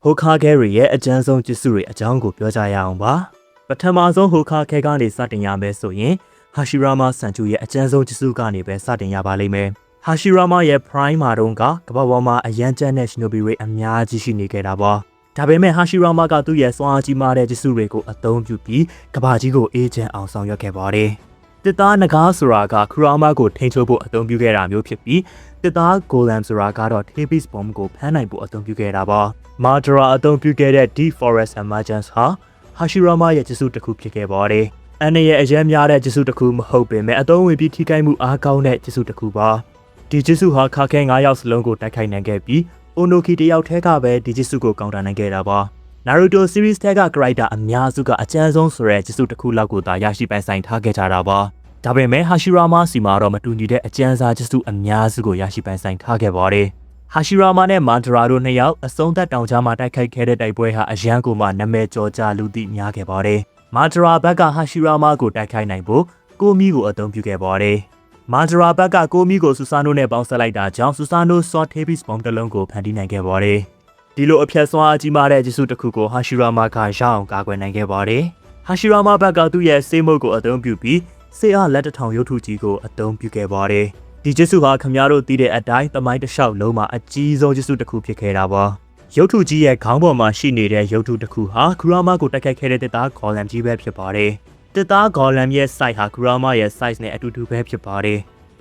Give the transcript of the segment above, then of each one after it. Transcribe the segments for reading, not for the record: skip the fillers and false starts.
ဟိုခါခဲရီရဲ့အကျဉ်းဆုံးကျစ်စုတွေအကြောင်းကိုပြောကြရအောင်ပါပထမဆုံးဟိုခါခဲကနေစတင်ရမယ်ဆိုရင်ဟာရှီရာမာဆန်ချူရဲ့အကျဉ်းဆုံးကျစ်စုကနေပဲစတင်ရပါလိမ့်မယ်ဟာရှီရာမာရဲ့ prime မှာတုန်းကကမ္ဘာပေါ်မှာအရန်ကျန်းတဲ့ရှင်နိုဘီတွေအများကြီးရှိနေခဲ့တာပါဒါပေမဲ့ဟာရှီရာမာကသူ့ရဲ့စွမ်းအားကြီးမားတဲ့ကျစ်စုတွေကိုအသုံးပြုပြီးကမ္ဘာကြီးကိုအေးချမ်းအောင်ဆောင်ရွက်ခဲ့ပါတယ်တစ်သားနဂါးဆိုတာကခရာမာကိုထိန်းချုပ်ဖို့အသုံးပြုခဲ့တာမျိုးဖြစ်ပြီးတစ်သားဂိုလမ်ဆိုတာကတော့ Tapis bomb ကိုဖမ်းနိုင်ဖို့အသုံးပြုခဲ့တာပါမာဒရာအသုံးပြုခဲ့တဲ့ Deep Forest Emergence ဟာရှီရာမာရဲ့ကျစ်စုတစ်ခုဖြစ်ခဲ့ပါတယ်အန်ရဲ့အရန်များတဲ့ကျစ်စုတစ်ခုမဟုတ်ပေမဲ့အသုံးဝင်ပြီးထိခိုက်မှုအားကောင်းတဲ့ကျစ်စုတစ်ခုပါဒီကျစ်စုဟာခါခဲ9ယောက်စလုံးကိုတိုက်ခိုက်နိုင်ခဲ့ပြီးအိုနိုကီတယောက်တည်းကပဲဒီကျစ်စုကိုကောင်တာနိုင်ခဲ့တာပါနာရူတို series ထဲက character အများစုကအကျဉ်းဆုံးဆိုတဲ့ကျစ်စုတစ်ခုလောက်ကိုသာရရှိပိုင်ဆိုင်ထားခဲ့ကြတာပါဒါပေမဲ့ဟာရှီရာမာစီမှာတော့မတူညီတဲ့အကျဉ်းစားကျစ်စုအများစုကိုရရှိပိုင်ဆိုင်ထားခဲ့ပါတယ်ဟာရှီရာမာနဲ့မန်ဒရာတို့နှစ်ယောက်အဆုံးသက်တောင်ကြားမှာတိုက်ခိုက်ခဲ့တဲ့တိုက်ပွဲဟာအရန်ကိုမှနာမည်ကျော်ကြားလူသိများခဲ့ပါတယ်မန်ဒရာဘက်ကဟာရှီရာမာကိုတိုက်ခိုက်နိုင်ဖို့ကိုမီကိုအသုံးပြုခဲ့ပါတယ်မန်ဒရာဘက်ကကိုမီကိုဆူဆာနိုနဲ့ပေါင်းစပ်လိုက်တာကြောင့်ဆူဆာနိုဆော့ထေးဘစ်ဘုံတစ်လုံးကိုဖန်တီးနိုင်ခဲ့ပါတယ်ဒီလိုအဖြတ်စွမ်းအကြီးမားတဲ့ကျစ်စုတစ်ခုကိုဟာရှီရာမာကရအောင်ကာကွယ်နိုင်ခဲ့ပါတယ်ဟာရှီရာမာဘက်ကသူ့ရဲ့စေးမုတ်ကိုအသုံးပြုပြီးစေအားလက်တထောင်ရုပ်ထုကြီးကိုအသုံးပြုခဲ့ပါတယ်ဒီကျစ်စုဟာခမများတို့သိတဲ့အတိုင်းသမိုင်းတစ်လျှောက်လုံးမှာအကြီးဆုံးကျစ်စုတစ်ခုဖြစ်ခဲ့တာပါရုပ်ထုကြီးရဲ့ခေါင်းပေါ်မှာရှိနေတဲ့ရုပ်ထုတစ်ခုဟာခရူရာမာကိုတိုက်ခိုက်ခဲ့တဲ့တစ်သားဂေါ်လမ်ကြီးပဲဖြစ်ပါတယ်တစ်သားဂေါ်လမ်ရဲ့ size ဟာခရူရာမာရဲ့ size နဲ့အတူတူပဲဖြစ်ပါတယ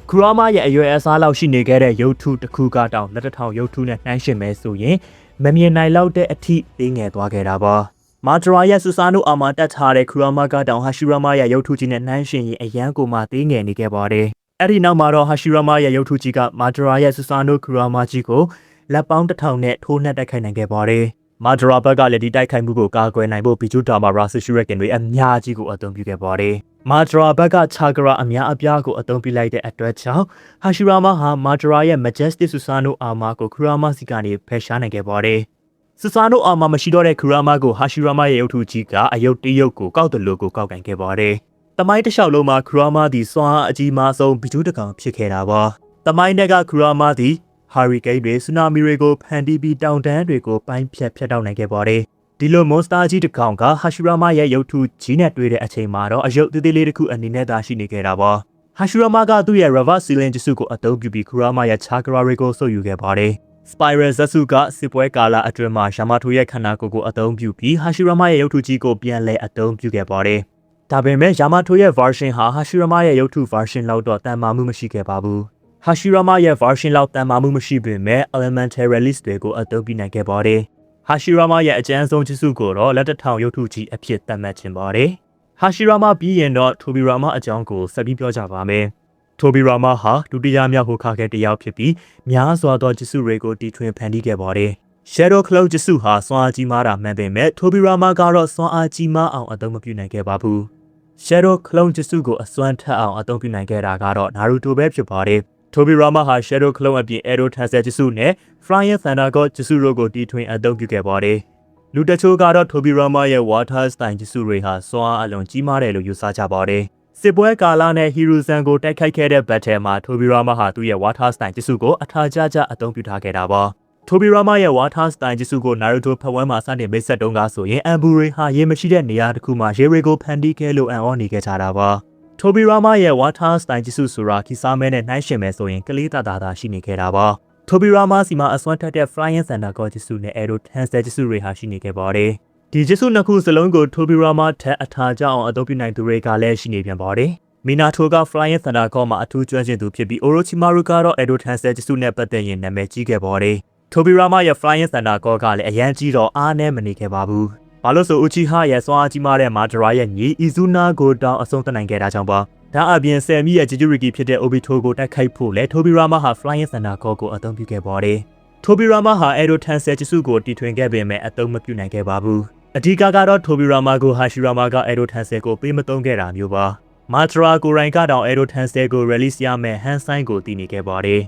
်ခရူရာမာရဲ့အရွယ်အစားလောက်ရှိနေခဲ့တဲ့ရုပ်ထုတစ်ခုကတောင်လက်တထောင်ရုပ်ထုနဲ့နှိုင်းယှဉ်မယ်ဆိုရင်မမြင်နိုင်လောက်တဲ့အထိသေးငယ်သွားခဲ့တာပါမာဒရာရဲ့ဆူဆာနိုအာမာတက်ထားတဲ့ခရူရာမာကတောင်ဟာရှီရာမာရဲ့ရုပ်ထုကြီးနဲ့နှိုင်းယှဉ်ရင်အရန်ကိုမှသေးငယ်နေခဲ့ပါတယ်အဲ့ဒီနောက်မှာတော့ဟာရှီရာမာရဲ့ရုပ်ထုကြီးကမာဒရာရဲ့ဆူဆာနိုခရူရာမာကြီးကိုလက်ပေါင်း1000နဲ့ထိုးနှက်တိုက်ခိုက်နိုင်ခဲ့ပါတယ်မာဒရာဘက်ကလည်းဒီတိုက်ခိုက်မှုကိုကာကွယ်နိုင်ဖို့ဘီဂျူတာမာရာဆူရှူရက်ကန်တွေအများကြီးကိုအသုံးပြုခဲ့ပါတယ်မာဒရာဘက်ကချာဂရာအများအပြားကိုအသုံးပြုလိုက်တဲ့အတွက်ကြောင့်ဟာရှီရာမာဟာမာဒရာရဲ့ Majestic ဆူဆာနိုအာမာကိုခရူရာမာစီကနေဖယ်ရှားနိုင်ခဲ့ပါတယ်ဆူဆာနိုအာမာမရှိတော့တဲ့ခရူရာမာကိုဟာရှီရာမာရဲ့ရုပ်ထုကြီးကအယုတ်တရုတ်ကိုကောက်တယ်လို့ကိုကောက်ကင်ခဲ့ပါတယ်တမိုင်းတစ်လျှောက်လုံးမှာခရူရာမာသည်စွမ်းအားအကြီးမားဆုံးဘီဂျူတကောင်ဖြစ်ခဲ့တာပါတမိုင်းတွေကခရူရာမာသည်ဟာရီကိန်းတွေဆူနာမီတွေကိုဖန်တီးပြီးတောင်တန်းတွေကိုပိုင်းဖြတ်တောက်နိုင်ခဲ့ပါတယ်ဒီလိုမွန်စတာကြီးတစ်ကောင်ကဟာရှီရာမာရဲ့ရုပ်ထုကြီးနဲ့တွေ့တဲ့အချိန်မှာတော့အယုတ်သေးသေးလေးတစ်ခုအနေနဲ့သာရှိနေခဲ့တာပါဟာရှီရာမာကသူ့ရဲ့ reverse ceiling ကျစ်စုကိုအသုံးပြုပြီးခရူရာမာရဲ့ချာဂရာတွေကိုဆုပ်ယူခဲ့ပါတယ်Spiral ဇက်စုကစစ်ပွဲကာလအတွင်းမှာယာမာတိုရဲ့ခန္ဓာကိုယ်ကိုအသုံးပြုပြီးဟာရှီရာမာရဲ့ရုပ်ထုကြီးကိုပြန်လည်အသုံးပြုခဲ့ပါတယ်။ဒါပေမဲ့ယာမာတိုရဲ့ version ဟာဟာရှီရာမာရဲ့ရုပ်ထု version လောက်တော့တန်မာမှုမရှိခဲ့ပါဘူး။ဟာရှီရာမာရဲ့ version လောက်တန်မာမှုမရှိပေမဲ့ elemental release တွေကိုအသုံးပြုနိုင်ခဲ့ပါတယ်။ဟာရှီရာမာရဲ့အကျဉ်းဆုံးကျစ်စုကိုတော့လက်တထောင်ရုပ်ထုကြီးအဖြစ်သတ်မှတ်ခြင်းပါတယ်။ဟာရှီရာမာပြီးရင်တော့ထိုဘီရာမာအကြောင်းကိုဆက်ပြီးပြောကြပါမယ်။ထိုဘီရာမာဟာဒုတိယမြောက်ဟိုခါခဲတယောက်ဖြစ်ပြီးများစွာသောကျစ်စုတွေကိုတီထွင်ဖန်တီးခဲ့ပါတယ်။ Shadow Cloak ကျစ်စုဟာစွမ်းအားကြီးမားတာမှန်ပေမဲ့ထိုဘီရာမာကတော့စွမ်းအားကြီးမားအောင်အသုံးမပြုနိုင်ခဲ့ပါဘူး။ Shadow Cloak ကျစ်စုကိုအစွမ်းထက်အောင်အသုံးပြုနိုင်ခဲ့တာကတော့နာရူတိုပဲဖြစ်ပါတယ်။ထိုဘီရာမာဟာ Shadow Cloak အပြင် Arrow Tensor ကျစ်စုနဲ့ Flying Thunder God ကျစ်စုတို့ကိုတီထွင်အသုံးပြုခဲ့ပါတယ်။လူတချို့ကတော့ထိုဘီရာမာရဲ့ Water Style ကျစ်စုတွေဟာစွမ်းအားအလွန်ကြီးမားတယ်လို့ယူဆကြပါတယ်။စစ်ပွဲကာလနဲ့ဟီရူဇန်ကိုတိုက်ခိုက်ခဲ့တဲ့ဘက်ထဲမှာထိုဘီရာမာဟာသူ့ရဲ့ Water Style ကျစ်စုကိုအထာကျကျအသုံးပြုထားခဲ့တာပါထိုဘီရာမာရဲ့ Water Style ကျစ်စုကိုနာရူတိုဖက်ဝဲမှာစတင်မိတ်ဆက်တုန်းကဆိုရင်အန်ဘူရီဟာရေမရှိတဲ့နေရာတစ်ခုမှာရေရီကိုဖန်တီးခဲ့လို့အံ့ဩနေခဲ့ကြတာပါထိုဘီရာမာရဲ့ Water Style ကျစ်စုဆိုတာခီစာမဲနဲ့နှိုင်းယှဉ်မယ်ဆိုရင်ကလေးတာရှိနေခဲ့တာပါထိုဘီရာမာစီမှာအစွမ်းထက်တဲ့ Flying Thunder God ကျစ်စုနဲ့ Arrow Tensor ကျစ်စုတွေဟာရှိနေခဲ့ပါတယ်ဒီကျစ်စုနှစ်ခုစလုံးကိုထိုဘီရာမာထက်အထာကျအောင်အသုံးပြုနိုင်သူတွေကလည်းရှိနေပြန်ပါတယ်မီနာတိုက Flying Thunder God မှာအထူးကျွမ်းကျင်သူဖြစ်ပြီးအိုရိုချီမာရူကတော့ Arrow Tensor ကျစ်စုနဲ့ပတ်သက်ရင်နာမည်ကြီးခဲ့ပါတယ်ထိုဘီရာမာရဲ့ Flying Thunder God ကလည်းအရန်ကြီးတော့အားနဲ့မနေခဲ့ပါဘူးဘာလို့ဆိုအူချီဟာရဲ့စွမ်းအားကြီးမားတဲ့မာဒရာရဲ့ညီအီဇူနာကိုတောင်အဆုံးသတ်နိုင်ခဲ့တာကြောင့်ပါဒါအပြင်ဆယ်မီရဲ့ဂျီဂျူရီကီဖြစ်တဲ့အိုဘီတိုကိုတိုက်ခိုက်ဖို့လဲထိုဘီရာမာဟာ Flying Thunder God ကိုအသုံးပြုခဲ့ပါတယ်ထိုဘီရာမာဟာ Arrow Tensor ကျစ်စုကိုတီထွင်ခဲ့ပေမဲ့အသုံးမပြုနိုင်ခဲ့ပါဘူးအဓိကကတော့ထိုဘီရာမာကိုဟာရှီရာမာက Arrow Tensor ကိုပေးမသုံးခဲ့တာမျိုးပါမာဒရာကိုရိုင်းကတောင် Arrow Tensor ကို release ရမယ်ဟန်ဆိုင်ကိုတည်နေခဲ့ပါတယ်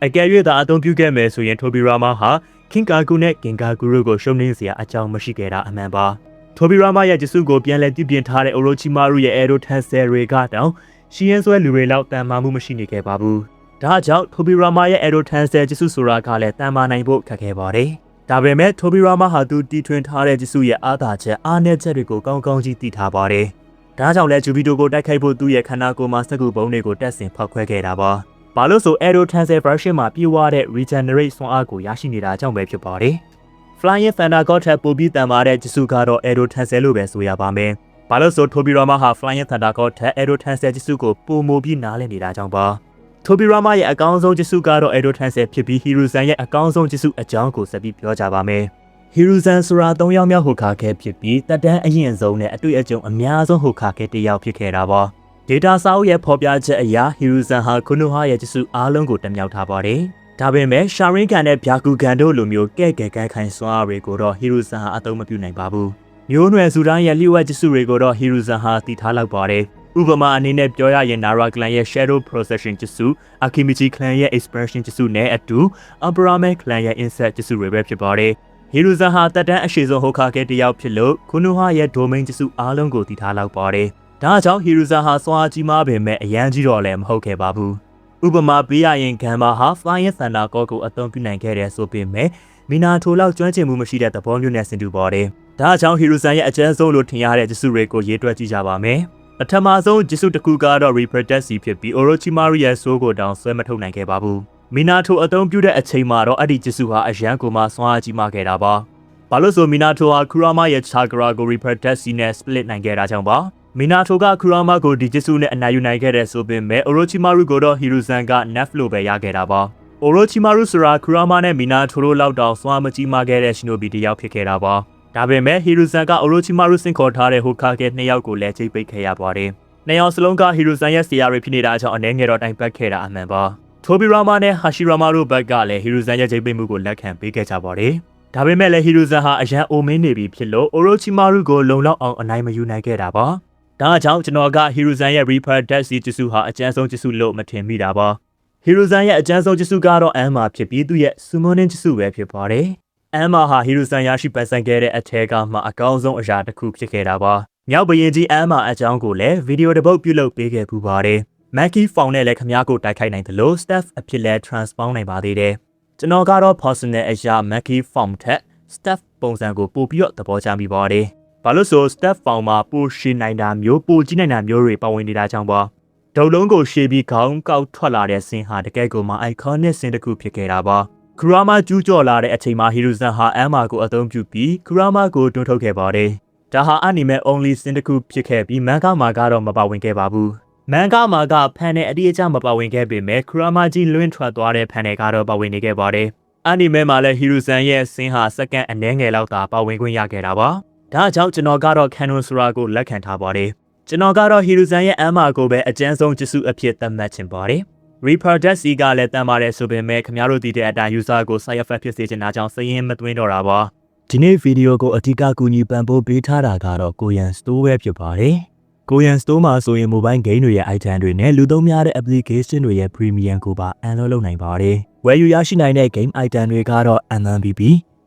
အကယ်၍သာအသုံးပြုခဲ့မယ်ဆိုရင်ထိုဘီရာမာဟာခင်ကာကူနဲ့ကင်ကာကူတို့ကိုရှုံးနှင်းစရာအကြောင်းမရှိခဲ့တာအမှန်ပါထိုဘီရာမာရဲ့ကျစ်စုကိုပြန်လည်တည်ပြင်ထားတဲ့အိုရိုချီမာရူရဲ့ Arrow Tensor တွေကတောင်ရှီယန်ဆွဲလူတွေလောက်တန်မာမှုမရှိနေခဲ့ပါဘူးဒါကြောင့်ထိုဘီရာမာရဲ့ Arrow Tensor ကျစ်စုဆိုတာကလည်းတန်မာနိုင်ဖို့ခက်ခဲပါတယ် ဒါပေမဲ့ထိုဘီရာမာဟာသူတီထွင်ထားတဲ့ဂျစ်စုရဲ့အားသာချက်အားနည်းချက်တွေကိုကောင်းကောင်းကြီးသိထားပါတယ်။ဒါကြောင့်လဲဂျူဘီတိုကိုတိုက်ခိုက်ဖို့သူ့ရဲ့ခန္ဓာကိုယ်မှာစက္ကူပုံးတွေကိုတက်ဆင်ဖောက်ခွဲခဲ့တာပါ။ဘာလို့ဆို Aero Tensor version မှာပြေဝတဲ့ regenerate စွမ်းအားကိုရရှိနေတာကြောင့်ပဲဖြစ်ပါတယ်။ Flying Thunder God ထက်ပိုပြီးတန်မာတဲ့ဂျစ်စုကတော့ Aero Tensor လို့ပဲဆိုရပါမယ်။ဘာလို့ဆိုထိုဘီရာမာဟာ Flying Thunder God ထက် Aero Tensor ဂျစ်စုကိုပိုမိုပြီးနားလည်နေတာကြောင့်ပါ။ထိုဘီရာမာရဲ့အကောင်းဆုံးဂျစ်စုကတော့ Aero Tensor ဖြစ်ပြီး Hiruzen ရဲ့အကောင်းဆုံးဂျစ်စုအကြောင်းကိုဆက်ပြီးပြောကြပါမယ်။ Hiruzen ဆိုတာ3ယောက်မြောက်ဟိုကာခဲဖြစ်ပြီးတက်တန်းအရင်ဆုံးနဲ့အတွေ့အကြုံအများဆုံးဟိုကာခဲတစ်ယောက်ဖြစ်ခဲ့တာပါ။ Data စာအုပ်ရဲ့ဖော်ပြချက်အရ Hiruzen ဟာခုနဟာရဲ့ဂျစ်စုအားလုံးကိုတက်မြောက်ထားပါတယ်။ဒါပေမဲ့ Sharingan နဲ့ Byakugan တို့လိုမျိုးကဲ့ကဲကန်းခိုင်စွမ်းအားတွေကိုတော့ Hiruzen ဟာအသုံးမပြုနိုင်ပါဘူး။မျိုးနွယ်စုတိုင်းရဲ့လျှို့ဝှက်ဂျစ်စုတွေကိုတော့ Hiruzen ဟာတည်ထားလောက်ပါတယ်။ဥပမာအနေနဲ့ပြောရရင် Nara Clan ရဲ့ Shadow Procession ဂျစ်စု Akimichi Clan ရဲ့ Expression ဂျစ်စုနဲ့အတူ Amperame Clan ရဲ့ Insect ဂျစ်စုတွေပဲဖြစ်ပါတယ်။ Hiruzen ဟာတက်တန်းအရှိဆုံးဟိုကာခဲတစ်ယောက်ဖြစ်လို့ခုနဟာရဲ့ Domain ဂျစ်စုအားလုံးကိုတည်ထားလောက်ပါတယ်။ဒါကြောင့် Hiruzen ဟာစွမ်းအားကြီးမားပေမဲ့အရန်ကြီးတော့လည်းမဟုတ်ခဲ့ပါဘူး။ဥပမာပေးရရင် Gamma ဟာ Flying Thunder God ကိုအသုံးပြုနိုင်ခဲ့တယ်ဆိုပေမဲ့မီနာထိုလောက်ကျွမ်းကျင်မှုမရှိတဲ့သဘောမျိုးနဲ့ဆင်တူပါတယ်။ဒါကြောင့် Hiruzen ရဲ့အကျဉ်းဆုံးလို့ထင်ရတဲ့ဂျစ်စုတွေကိုရေးတွက်ကြည့်ကြပါမယ်။ပထမဆုံးဂျစ်စုတစ်ခုကတော့ Reproduce ဖြစ်ပြီး Orochimaru ရဲ့ဆိုးကိုတောင်ဆွဲမထုတ်နိုင်ခဲ့ပါဘူး။မီနာထိုအသုံးပြုတဲ့အချိန်မှာတော့အဲ့ဒီဂျစ်စုဟာအရန်ကိုမှစွမ်းအားကြီးမားခဲ့တာပါ။ဘာလို့ဆိုမီနာထိုဟာ Kurama ရဲ့ Chakra ကို Reproduce နဲ့ split နိုင်ခဲ့တာကြောင့်ပါ။မီနာထိုက Kurama ကိုဒီဂျစ်စုနဲ့အနိုင်ယူနိုင်ခဲ့တဲ့ဆိုပေမဲ့ Orochimaru ကိုတော့ Hiruzen က nerf လို့ပဲရခဲ့တာပါ။ Orochimaru ဆိုတာ Kurama နဲ့မီနာထိုတို့လောက်တောင်စွမ်းအားမကြီးမားခဲ့တဲ့ Shinobi တစ်ယောက်ဖြစ်ခဲ့တာပါ။ဒါပေမဲ့ Hiruzen က Orochimaru ဆင့်ခေါ်ထားတဲ့ Hokage 2ယောက်ကိုလည်းချိတ်ပိတ်ခဲ့ရပါတယ်။နှစ်ယောက်စလုံးက Hiruzen ရဲ့ဆရာတွေဖြစ်နေတာကြောင့်အနေငယ်တော့တိုင်ပတ်ခဲ့တာအမှန်ပါ။ Tobirama နဲ့ Hashirama တို့ဘက်ကလည်း Hiruzen ရဲ့ချိတ်ပိတ်မှုကိုလက်ခံပေးခဲ့ကြပါတယ်။ဒါပေမဲ့လည်း Hiruzen ဟာအရန်အိုမင်းနေပြီဖြစ်လို့ Orochimaru ကိုလုံလောက်အောင်အနိုင်မယူနိုင်ခဲ့တာပါ။ဒါကြောင့်ကျွန်တော်က Hiruzen ရဲ့ Reproduce ဂျစ်စုဟာအကျဉ်းဆုံးဂျစ်စုလို့မထင်မိတာပါ။ Hiruzen ရဲ့အကျဉ်းဆုံးဂျစ်စုကတော့ Anma ဖြစ်ပြီးသူ့ရဲ့ Summoning ဂျစ်စုပဲဖြစ်ပါတယ်။ Anma ဟာ Hiruzen ရရှိပတ်စံခဲ့တဲ့အထက်ကမှအကောင်းဆုံးအရာတစ်ခုဖြစ်ခဲ့တာပါ။မြောက်ဘရင်ကြီး Anma အကြောင်းကိုလည်းဗီဒီယိုတစ်ပုဒ်ပြုလုပ်ပေးခဲ့ပူပါတယ်။ Maki Form နဲ့လည်းခမားကိုတိုက်ခိုက်နိုင်တယ်လို့ Staff အဖြစ်လဲ transform နိုင်ပါသေးတယ်။ကျွန်တော်ကတော့ personal အရာ Maki Form ထက် Staff ပုံစံကိုပို့ပြီးတော့သဘောကျမိပါတယ်။ဘာလို့ဆို Staff Form မှာပိုရှည်နိုင်တာမျိုးပိုကြီးနိုင်တာမျိုးတွေပါဝင်နေတာကြောင့်ပါ။ဒုံလုံးကိုရှည်ပြီးခေါင်းကောက်ထွက်လာတဲ့ဆင်းဟာတကယ်ကိုမှ iconic ဆင်းတစ်ခုဖြစ်ခဲ့တာပါ။ Kurama ကျူးကျော်လာတဲ့အချိန်မှာ Hiruzen ဟာ Anma ကိုအသုံးပြုပြီး Kurama ကိုတွန်းထုတ်ခဲ့ပါတယ်။ဒါဟာ anime only ဆင်းတစ်ခုဖြစ်ခဲ့ပြီး manga မှာကတော့မပါဝင်ခဲ့ပါဘူး။ manga မှာကဖန်နဲ့အတိအကျမပါဝင်ခဲ့ပေမဲ့ Kurama ကြီးလွင့်ထွက်သွားတဲ့ဖန်တွေကတော့ပါဝင်နေခဲ့ပါတယ်။ anime မှာလည်း Hiruzen ရဲ့ဆင်းဟာစက္ကန့်အနည်းငယ်လောက်သာပါဝင်ခွင့်ရခဲ့တာပါ။ဒါကြောင့်ကျွန်တော်ကတော့ canon ဆိုတာကိုလက်ခံထားပါတယ်။ကျွန်တော်ကတော့ Hiruzen ရဲ့ Anma ကိုပဲအကျဉ်းဆုံးဂျစ်စုအဖြစ်သတ်မှတ်ချင်ပါတယ်။ Reproduce ကလည်းတန်ပါတယ်ဆိုပေမဲ့ခင်ဗျားတို့သိတဲ့အတိုင်း user ကို side effect ဖြစ်စေချင်တာကြောင့်စရင်းမသွင်းတော့တာပါ။ဒီနေ့ဗီဒီယိုကိုအဓိကကူညီပံ့ပိုးပေးထားတာကတော့ကိုရန် Store ပဲဖြစ်ပါတယ်။ကိုရန် Store မှာဆိုရင် mobile game တွေရဲ့ item တွေနဲ့လူသုံးများတဲ့ application တွေရဲ့ premium ကိုပါ unlock လုပ်နိုင်ပါတယ်။ဝယ်ယူရရှိနိုင်တဲ့ game item တွေကတော့ MMBB,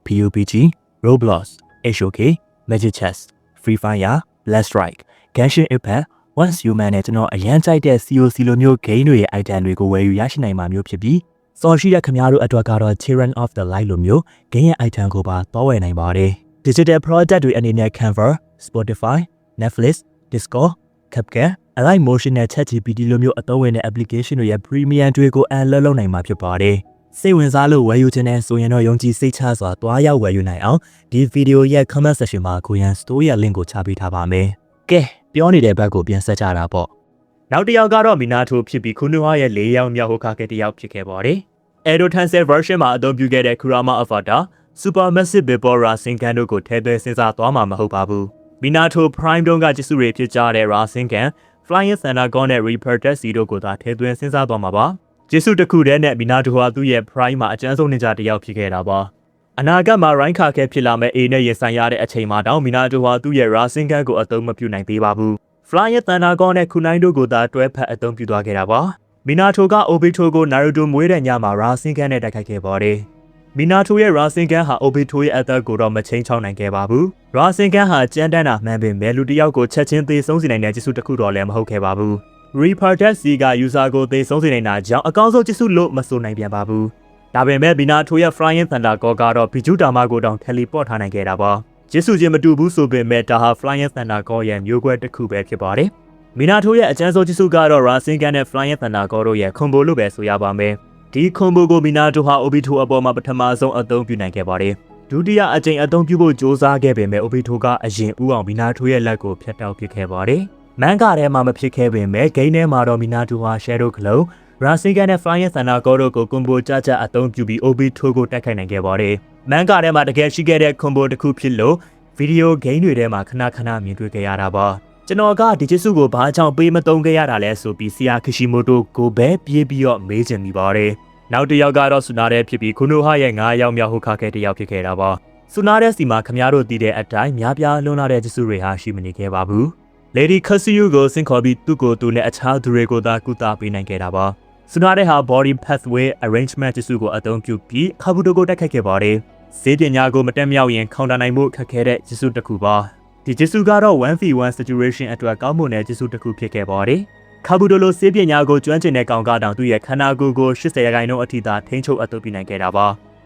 PUBG, Roblox, HOK, Magic Chess, Free Fire, Blast Strike, Genshin Impact, Once Human နဲ့ကျွန်တော်အရန်ကြိုက်တဲ့ COC လိုမျိုး game တွေရဲ့ item တွေကိုဝယ်ယူရရှိနိုင်မှာမျိုးဖြစ်ပြီးစော်ရှိတဲ့ခင်ဗျားတို့အတွက်ကတော့ Children of the Light လိုမျိုး game ရဲ့ item ကိုပါတောဝယ်နိုင်ပါတယ်။ Digital product တွေအနေနဲ့ Canva, Spotify, Netflix, Discord, Capcut, Alight Motion နဲ့ ChatGPT လိုမျိုးအသုံးဝင်တဲ့ application တွေရဲ့ premium တွေကို unlock လုပ်နိုင်မှာဖြစ်ပါတယ်။စိတ်ဝင်စားလို့ဝယ်ယူခြင်းနဲ့ဆိုရင်တော့ယုံကြည်စိတ်ချစွာတွားရောက်ဝယ်ယူနိုင်အောင်ဒီဗီဒီယိုရဲ့ comment section မှာကိုရန် store ရဲ့ link ကိုချပေးထားပါမယ်။ကဲပြောနေတဲ့ဘက်ကိုပြန်ဆက်ကြတာပေါ့။နောက်တစ်ယောက်ကတော့မီနာထိုဖြစ်ပြီးခုနဝရဲ့၄ယောက်မြောက်ဟိုကာကတစ်ယောက်ဖြစ်ခဲ့ပါတယ်။ Edo Tensei version မှာအသုံးပြုခဲ့တဲ့ Kurama Avatar, Supermassive Vapor Rasengan တို့ကိုထည့်သွင်းစဉ်းစားသွားမှာမဟုတ်ပါဘူး။မီနာထို Prime တုန်းကဂျစ်စုတွေဖြစ်ကြတဲ့ Rasengan, Flying Thunder God နဲ့ Reproduce တို့ကိုသာထည့်သွင်းစဉ်းစားသွားမှာပါ။ဂျစ်စုတစ်ခုတည်းနဲ့မီနာထိုဟာသူ့ရဲ့ Prime မှာအကျဉ်းဆုံးနေကြတစ်ယောက်ဖြစ်ခဲ့တာပါ။အနာဂတ်မှာ Rain ခါခဲဖြစ်လာမဲ့ A နဲ့ရင်ဆိုင်ရတဲ့အချိန်မှာတောင်မီနာထိုဟာသူ့ရဲ့ Rasengan ကိုအသုံးမပြုနိုင်သေးပါဘူး။ Flying Thunder God နဲ့ Kunai တို့ကိုသာတွဲဖက်အသုံးပြုသွားခဲ့တာပါ။မီနာထိုက Obito ကို Naruto မွေးတဲ့ညမှာ Rasengan နဲ့တိုက်ခိုက်ခဲ့ပါတယ်။မီနာထိုရဲ့ Rasengan ဟာ Obito ရဲ့အသက်ကိုတော့မချင်းချောင်းနိုင်ခဲ့ပါဘူး။ Rasengan ဟာကြမ်းတမ်းတာမှန်ပေမဲ့လူတစ်ယောက်ကိုချက်ချင်းသေဆုံးစေနိုင်တဲ့ဂျစ်စုတစ်ခုတော့လည်းမဟုတ်ခဲ့ပါဘူး။ Reproduce က user ကိုသေဆုံးစေနိုင်တာကြောင့်အကောင်းဆုံးဂျစ်စုလို့မဆိုနိုင်ပြန်ပါဘူး။ ဒါပေမဲ့မီနာတိုရဲ့ Flying Thunder ကောကတော့ဘီဂျူတာမာကိုတောင် teleport ထားနိုင်ခဲ့တာပါဂျစ်စုချင်းမတူဘူးဆိုပေမဲ့ဒါဟာ Flying Thunder ကောရဲ့မျိုးကွဲတစ်ခုပဲဖြစ်ပါတယ်မီနာတိုရဲ့အကျဉ်းဆုံးဂျစ်စုကတော့ Rasengan နဲ့ Flying Thunder ကောတို့ရဲ့ combo လို့ပဲဆိုရပါမယ်ဒီ combo ကိုမီနာတိုဟာ Obito အပေါ်မှာပထမဆုံးအသုံးပြုနိုင်ခဲ့ပါတယ်ဒုတိယအကြိမ်အသုံးပြုဖို့ကြိုးစားခဲ့ပေမဲ့ Obito ကအရင်ဦးအောင်မီနာတိုရဲ့လက်ကိုဖျက်တောက်ပစ်ခဲ့ပါတယ်မန်ကာထဲမှာမဖြစ်ခဲ့ပေမဲ့ဂိမ်းထဲမှာတော့မီနာတိုဟာ Shadow Clone Rasengan နဲ့ Flying Thunder ကောတို့ကို combo ကြကြအသုံးပြုပြီး Obito ကိုတိုက်ခိုက်နိုင်ခဲ့ပါတယ်မန်ကာထဲမှာတကယ်ရှိခဲ့တဲ့ combo တစ်ခုဖြစ်လို့ဗီဒီယိုဂိမ်းတွေထဲမှာခဏခဏမြင်တွေ့ခဲ့ရတာပါကျွန်တော်ကဒီဂျစ်စုကိုဘာကြောင့်ပေးမသုံးခဲ့ရတာလဲဆိုပြီးဆီယာခီရှီမိုတိုကိုပဲပြေးပြီးတော့မေးချင်မိပါတယ်နောက်တစ်ယောက်ကတော့ဆူနာတဲ့ဖြစ်ပြီးခုနိုဟာရဲ့9ယောက်မြောက်ဟိုခါခဲတစ်ယောက်ဖြစ်ခဲ့တာပါဆူနာတဲ့စီမှာခမရတို့တည်တဲ့အတိုင်းများပြားလွန်းလာတဲ့ဂျစ်စုတွေဟာရှိမနေခဲ့ပါဘူး Lady Kasuyu ကိုစင်ခေါ်ပြီးသူ့ကိုယ်သူနဲ့အခြားသူတွေကိုသာကုသပေးနိုင်ခဲ့တာပါဆူနာတဲ့ဟာ body pathway arrangement ဂျစ်စုကိုအသုံးပြုပြီးခါဘူတိုကိုတိုက်ခိုက်ခဲ့ပါတယ်ဈေးပညာကိုမတက်မြောက်ရင်ခေါင်းတာနိုင်မှုခက်ခဲတဲ့ဂျစ်စုတစ်ခုပါဒီဂျစ်စုကတော့ 1v1 situation အတွက်ကောင်းမွန်တဲ့ဂျစ်စုတစ်ခုဖြစ်ခဲ့ပါတယ်ခါဘူတိုလိုဈေးပညာကိုကျွမ်းကျင်တဲ့ကောင်ကတောင်သူ့ရဲ့ခန္ဓာကိုယ်ကို80%အထိသာထိန်းချုပ်အသုံးပြုနိုင်ခဲ့တာပ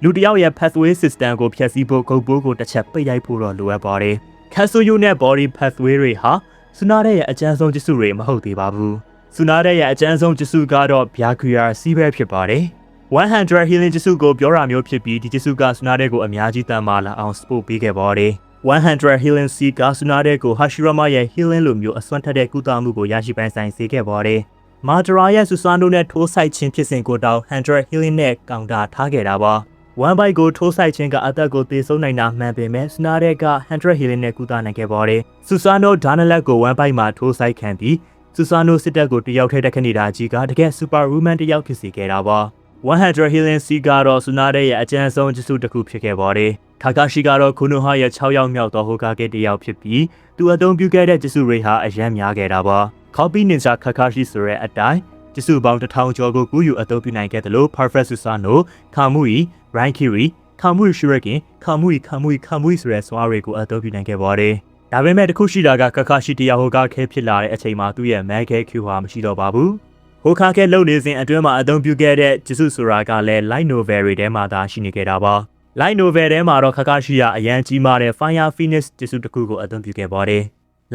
ါလူတစ်ယောက်ရဲ့ pathway system ကိုဖျက်ဆီးဖို့ဂုတ်ပိုးကိုတစ်ချက်ပိတ်ရိုက်ဖို့တော့လိုအပ်ပါတယ်ခါဆူယူနဲ့ body pathway တွေဟာဆူနာတဲ့ရဲ့အကျဉ်းဆုံးဂျစ်စုတွေမဟုတ်သေးပါဘူးဆူနာတဲ့ရဲ့အကျဉ်းဆုံးဂျစ်စုကတော့ဗျာဂူယာစီးပဲဖြစ်ပါတယ်100 healing ဂျစ်စုကိုပြောတာမျိုးဖြစ်ပြီးဒီဂျစ်စုကဆူနာတဲ့ကိုအများကြီးတန်မာလာအောင် support ပေးခဲ့ပါတယ်100 healing C ကဆူနာတဲ့ကို Hashirama ရဲ့ healing လိုမျိုးအစွမ်းထက်တဲ့ကုသမှုကိုရရှိပိုင်ဆိုင်စေခဲ့ပါတယ်မာဒရာရဲ့ဆူဆာနိုနဲ့ထိုးဆိုင်ခြင်းဖြစ်စဉ်ကိုတောင်100 healing နဲ့ကောင်တာထားခဲ့တာပါ1 byte ကိုထိုးဆိုင်ခြင်းကအသက်ကိုသေဆုံးနိုင်တာမှန်ပေမဲ့ဆူနာတဲ့က100 healing နဲ့ကုသနိုင်ခဲ့ပါတယ်ဆူဆာနိုဒါနလက်ကို1 byte မှာထိုးဆိုင်ခံပြီးဆူဆာနိုစစ်တပ်ကိုတယောက်ထဲတက်ခနေတာကြီးကတကယ် super woman တယောက်ဖြစ်စေခဲ့တာပါ100 healing C ကတော့ဆူနာတဲ့ရဲ့အကျဉ်းဆုံးဂျစ်စုတစ်ခုဖြစ်ခဲ့ပါတယ်ခါကာရှိကတော့ခုနိုဟာရဲ့6ယောက်မြောက်သောဟိုကာကေတယောက်ဖြစ်ပြီးသူအသုံးပြုခဲ့တဲ့ဂျစ်စုတွေဟာအယမ်းများခဲ့တာပါ Copy Ninja Kakashi ဆိုတဲ့အတိုင်းဂျစ်စုပေါင်း1000ကျော်ကိုကူးယူအသုံးပြုနိုင်ခဲ့တယ်လို့ Perfect Susano, Kamui, Rankiri, Kamui Shuriken, Kamui ဆိုတဲ့စွာတွေကိုအသုံးပြုနိုင်ခဲ့ပါတယ်ဒါပေမဲ့တခုရှိတာက Kakashi တယောက်ဟိုကာခဲဖြစ်လာတဲ့အချိန်မှာသူ့ရဲ့ Mega Q ဟာမရှိတော့ပါဘူးဟိုခါခဲလုံနေစဉ်အတွင်းမှာအသုံးပြုခဲ့တဲ့ဂျစ်စုဆိုတာကလည်း Light Novel တွေထဲမှာသာရှိနေခဲ့တာပါ Light Novel ထဲမှာတော့ခကာရှိယာအရန်ကြီးမားတဲ့ Fire Phoenix ဂျစ်စုတစ်ခုကိုအသုံးပြုခဲ့ပါတယ်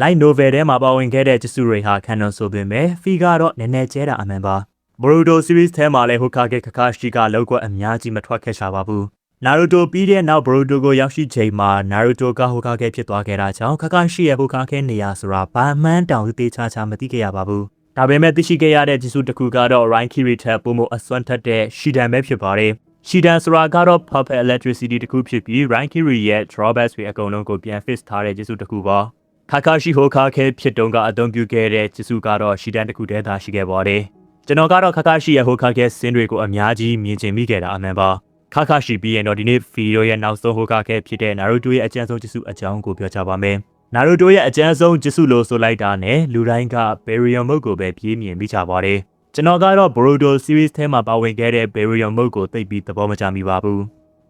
Light Novel ထဲမှာပါဝင်ခဲ့တဲ့ဂျစ်စုတွေဟာ Canon ဆိုပေမဲ့ Fee ကတော့နည်းနည်းကျဲတာအမှန်ပါ Boruto series ထဲမှာလည်းဟိုခါခဲခကာရှိကလောက်ကွက်အများကြီးမထွက်ခဲ့ရှာပါဘူး Naruto ပြီးတဲ့နောက် Boruto ကိုရောက်ရှိချိန်မှာ Naruto ကဟိုခါခဲဖြစ်သွားခဲ့တာကြောင့်ခကာရှိရဲ့ဟိုခါခဲနေရာဆိုတာဘာမှန်းတောင်သေးချာမသိခဲ့ရပါဘူးဒါပေမဲ့သိရှိခဲ့ရတဲ့ဂျစ်စုတစ်ခုကတော့ Rankiri ထက်ပိုမိုအစွမ်းထက်တဲ့ Shidan ပဲဖြစ်ပါတယ် Shidan ဆိုတာကတော့ Perfect Electricity တစ်ခုဖြစ်ပြီး Rankiri ရဲ့ drawbacks တွေအကုန်လုံးကိုပြန် fix ထားတဲ့ဂျစ်စုတစ်ခုပါ Kakashi Hokage ဖြစ်တုန်းကအသုံးပြုခဲ့တဲ့ဂျစ်စုကတော့ Shidan တစ်ခုတည်းသာရှိခဲ့ပါတယ်ကျွန်တော်ကတော့ Kakashi ရဲ့ Hokage စင်းတွေကိုအများကြီးမြင်ချင်မိခဲ့တာအမှန်ပါ Kakashi ပြီးရင်တော့ဒီနေ့ video ရဲ့နောက်ဆုံး Hokage ဖြစ်တဲ့ Naruto ရဲ့အကျဉ်းဆုံးဂျစ်စုအကြောင်းကိုပြောချပါမယ်Naruto ရဲ့အကျဉ်းဆုံးဂျစ်စုလို့ဆိုလိုက်တာနဲ့လူတိုင်းက Baryon Mode ကိုပဲပြေးမြင်မိကြပါတယ်ကျွန်တော်ကတော့ Boruto series ထဲမှာပါဝင်ခဲ့တဲ့ Baryon Mode ကိုသိပြီးသဘောမကျမိပါဘူး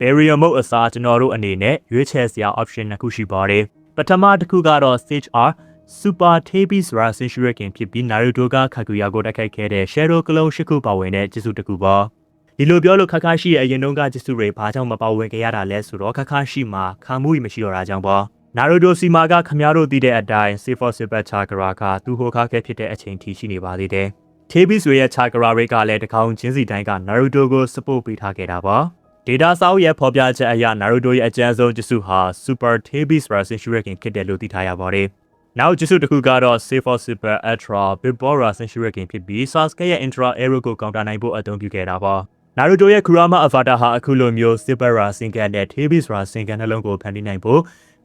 Baryon Mode အစားကျွန်တော်တို့အနေနဲ့ရွေးချယ်စရာ option နှစ်ခုရှိပါတယ်ပထမတစ်ခုကတော့ Stage R Super Tabi Rasen Shuriken ဖြစ်ပြီး Naruto က Kaguya ကိုတိုက်ခိုက်ခဲ့တဲ့ Shadow Clone 8ခုပါဝင်တဲ့ဂျစ်စုတစ်ခုပါဒီလိုပြောလို့ခါခါရှိရဲ့အရင်တုန်းကဂျစ်စုတွေဘာကြောင့်မပါဝင်ခဲ့ရတာလဲဆိုတော့ခါခါရှိမှာခါမှုကြီးမရှိတော့တာကြောင့်ပါNaruto စီမာကခမားတို့သိတဲ့အတိုင်း Safer Super Chakra ကသူ့ဟိုခါခဲဖြစ်တဲ့အချိန်ထိရှိနေပါသေးတယ်။ Tabi ဆိုရဲ့ Chakra တွေကလည်းတကောင်ချင်းစီတိုင်းက Naruto ကို support ပေးထားခဲ့တာပါ။ Data စာအုပ်ရဲ့ဖော်ပြချက်အရ Naruto ရဲ့အကျဉ်းဆုံးဂျစ်စုဟာ Super Tabi Rasen Shuriken ဖြစ်တယ်လို့သိထားရပါတယ်။နောက်ဂျစ်စုတစ်ခုကတော့ Safer Super Ultra Big Ball Rasen Shuriken ဖြစ်ပြီး Sasuke ရဲ့ Intra Arrow ကိုကောင်တာနိုင်ဖို့အသုံးပြုခဲ့တာပါ။ Naruto ရဲ့ Kurama Avatar ဟာအခုလိုမျိုး Super Rasengan နဲ့ Tabi Rasengan နှလုံးကိုဖန်တီးနိုင်ဖို့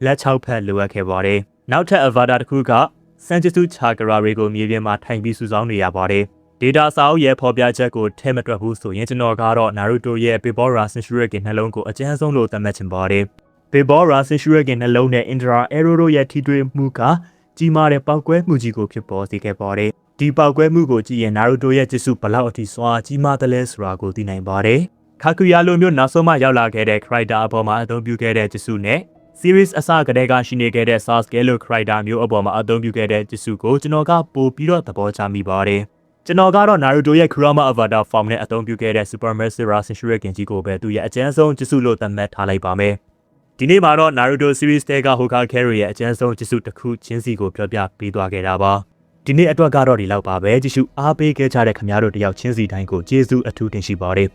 လက်6ဖက်လိုအပ်ခဲ့ပါတယ်။နောက်ထပ် Avatar တစ်ခုက Sanjutsu Chakra တွေကိုမြေပြင်မှာထိုင်ပြီးစုဆောင်းနေရပါတယ်။ Data စာအုပ်ရဲ့ဖော်ပြချက်ကိုထဲမတွက်ဘူးဆိုရင်ကျွန်တော်ကတော့ Naruto ရဲ့ Big Ball Rasen Shuriken နှလုံးကိုအကျဉ်းဆုံးလို့သတ်မှတ်ချင်ပါတယ်။ Big Ball Rasen Shuriken နှလုံးနဲ့ Indra Arrow တို့ရဲ့ထိတွေ့မှုကကြီးမားတဲ့ပောက်ကွဲမှုကြီးကိုဖြစ်ပေါ်စေခဲ့ပါတယ်။ဒီပောက်ကွဲမှုကိုကြည့်ရင် Naruto ရဲ့ဂျစ်စုဘလောက်အထိစွာကြီးမားတယ်လဲဆိုတာကိုသိနိုင်ပါတယ်။ Kaguya လိုမျိုးနောက်ဆုံးမှရောက်လာခဲ့တဲ့ character အပေါ်မှာအသုံးပြုခဲ့တဲ့ဂျစ်စုနဲ့ series အစကတည်းကရှိနေခဲ့တဲ့ Sasuke လို character မျိုးအပေါ်မှာအသုံးပြုခဲ့တဲ့ဂျစ်စုကိုကျွန်တော်ကပို့ပြီးတော့သဘောကျမိပါတယ်။ ကျွန်တော်ကတော့ Naruto ရဲ့ Kurama Avatar Form နဲ့အသုံးပြုခဲ့တဲ့ Super Massive Rasen Shuriken ကြီးကိုပဲသူရဲ့အကျဉ်းဆုံးကျစုလို့သတ်မှတ်ထားလိုက်ပါမယ်။ဒီနေ့မှာတော့ Naruto series တဲက Hokage ရဲ့အကျဉ်းဆုံးကျစုတစ်ခုချင်းစီကိုပြောပြပေးသွားခဲ့တာပါ။ဒီနေ့အတွက်ကတော့ဒီလောက်ပါပဲကြည့်ရှုအားပေးခဲ့ကြတဲ့ခင်ဗျားတို့တယောက်ချင်းစီတိုင်းကိုကျေးဇူးအထူးတင်ရှိပါတယ်